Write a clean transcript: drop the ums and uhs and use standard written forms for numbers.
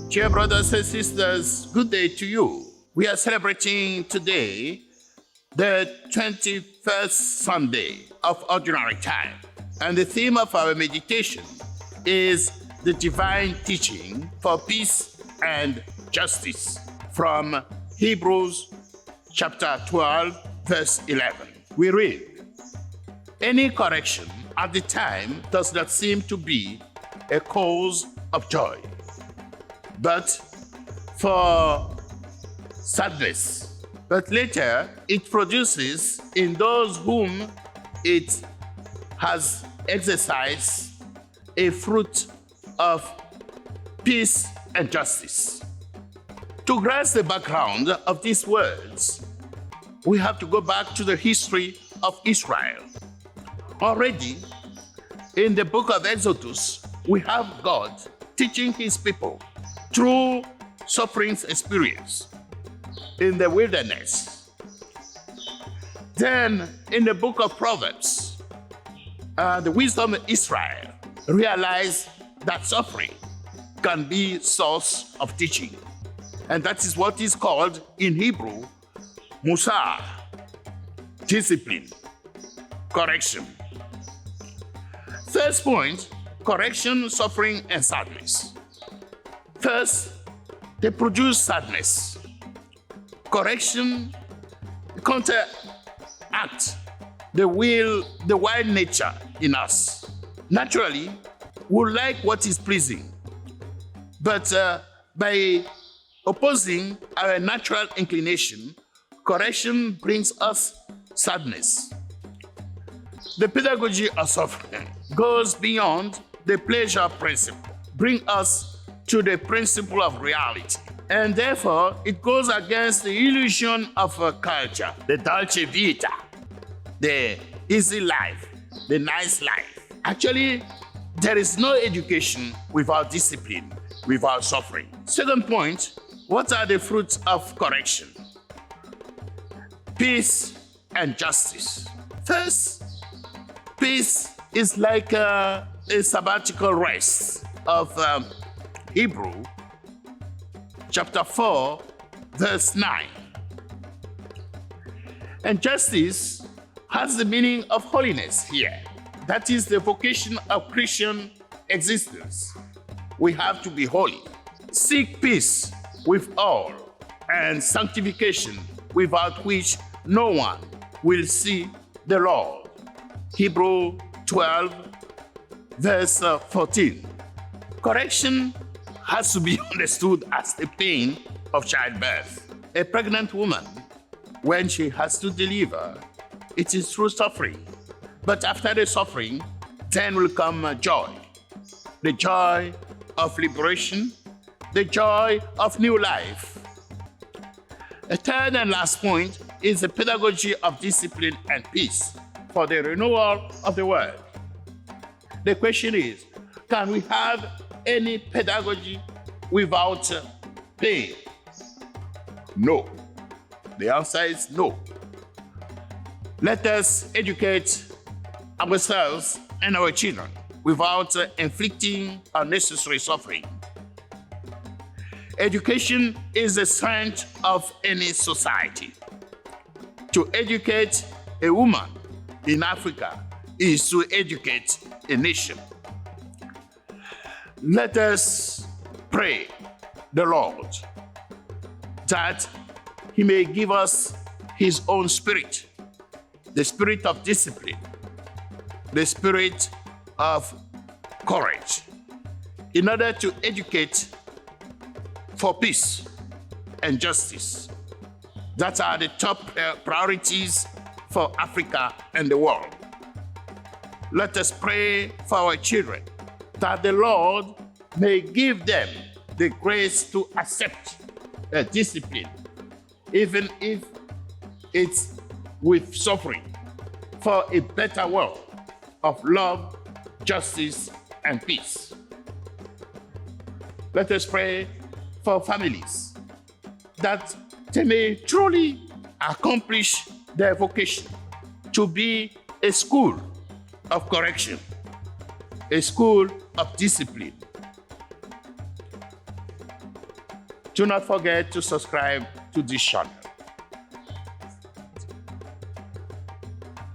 Dear brothers and sisters, good day to you. We are celebrating today the 21st Sunday of Ordinary Time. And the theme of our meditation is the divine teaching for peace and justice from Hebrews chapter 12, verse 11. We read, "Any correction at the time does not seem to be a cause of joy, but for sadness. But later it produces in those whom it has exercised a fruit of peace and justice." To grasp the background of these words, we have to go back to the history of Israel. Already in the book of Exodus, we have God teaching his people through sufferings experience in the wilderness. Then in the book of Proverbs, the wisdom of Israel realized that suffering can be source of teaching. And that is what is called in Hebrew, Musar, discipline, correction. First point, correction, suffering, and sadness. First, they produce sadness. Correction counteract the wild nature in us. Naturally, we like what is pleasing, but by opposing our natural inclination, correction brings us sadness. The pedagogy of suffering goes beyond the pleasure principle, bring us to the principle of reality. And therefore, it goes against the illusion of a culture, the dolce vita, the easy life, the nice life. Actually, there is no education without discipline, without suffering. Second point, what are the fruits of correction? Peace and justice. First, peace is like a sabbatical rest of Hebrew chapter 4, verse 9. And justice has the meaning of holiness here. That is the vocation of Christian existence. We have to be holy. Seek peace with all and sanctification, without which no one will see the Lord. Hebrew 12, verse 14. Correction has to be understood as the pain of childbirth. A pregnant woman, when she has to deliver, it is through suffering. But after the suffering, then will come joy. The joy of liberation, the joy of new life. A third and last point is the pedagogy of discipline and peace for the renewal of the world. The question is, can we have any pedagogy without pain? No. The answer is no. Let us educate ourselves and our children without inflicting unnecessary suffering. Education is the strength of any society. To educate a woman in Africa is to educate a nation. Let us pray the Lord that he may give us his own spirit, the spirit of discipline, the spirit of courage, in order to educate for peace and justice. That are the top priorities for Africa and the world. Let us pray for our children, that the Lord may give them the grace to accept discipline, even if it's with suffering, for a better world of love, justice, and peace. Let us pray for families, that they may truly accomplish their vocation to be a school of correction, a school of discipline. Do not forget to subscribe to this channel.